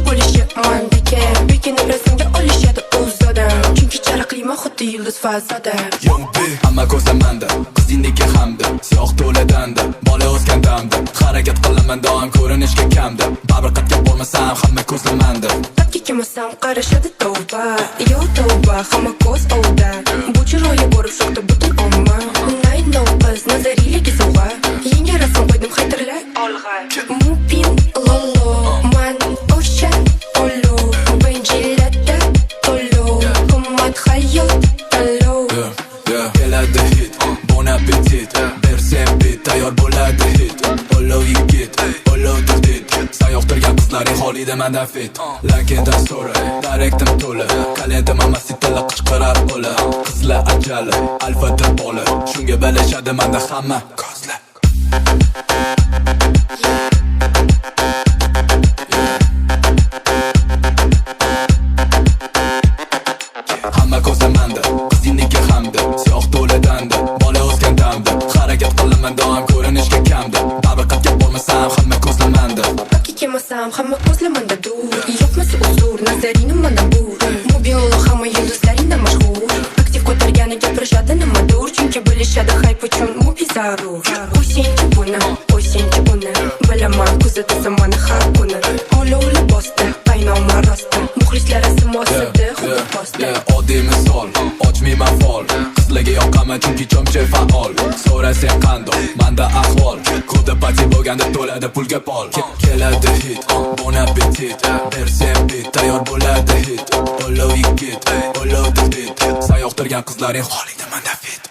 bo'lishi mandaka. Bekinib rasmga olishadi o'zladan, chunki charaqliman xuddi yulduz fazoda. Young B, hamma ko'zlamanda, qizingniki hamda, siyoh to'ladanda, bola o'sgan damda. Harakat qilaman doim ko'rinishga kamda, baribir bo'lmasam hamma ko'zlamanda. Tapki kelmasam qarashadi tavba, yo tavba, hamma ko'z ovda. Bu chiroyli ko'rib shoqda butun omma. Naynov qiz nazariyligi sovg'a, yangi rasm qo'ydim xayrlar olg'a. Mupin lolo, man o'sha olo, benjilada tolo, qimmat hayot talo. Keladi hit, bon appetit, bersem bit, tayyor bo'ladi hit. Olo yigit, olo dildit, sayoqtirgan qizlaring holida manda fit. Lakedan so'ra, direktim to'la, kalenda mamasitala qichqirar bola. Qizlar ajali, alfada bola, shunga balashadi manda hamma kozlar. Hamma ko'zlamanda, qizingniki hamda, siyoh to'ladanda, bola o'sgan damda. Harakat qilaman doim ko'rinishga kamda, baribir bo'lmasam hamma ko'zlamanda. Tapki kelmasam hamma ko'zlamanda dur, yo'qmasa uzr, nazaring mana bu. Mobil hamma yulduzlaringdan mashhur, aktiv ko'targani gapirishadi nimadur, chunki bilishadi hayp uchun mubi zarur. O'ysenchi buni, o'ysenchi buni, bilaman kuzatasan mani har kuni. Olov libosda, qaynoma rosta, muxlislar rasm osadi xuddi posta. Oddiy misol, ochmayman fol, qizlarga yoqaman chunki chomchi faol. So'rasang qandoq, manda ahvol, ko'da pati bo'lganda to'ladi pulga pol. Keladi hit, bon appetit, bersem bit, tayyor bo'ladi hit. Olo yigit, olo dildit, sayoqtirgan qizlaring holida manda fit.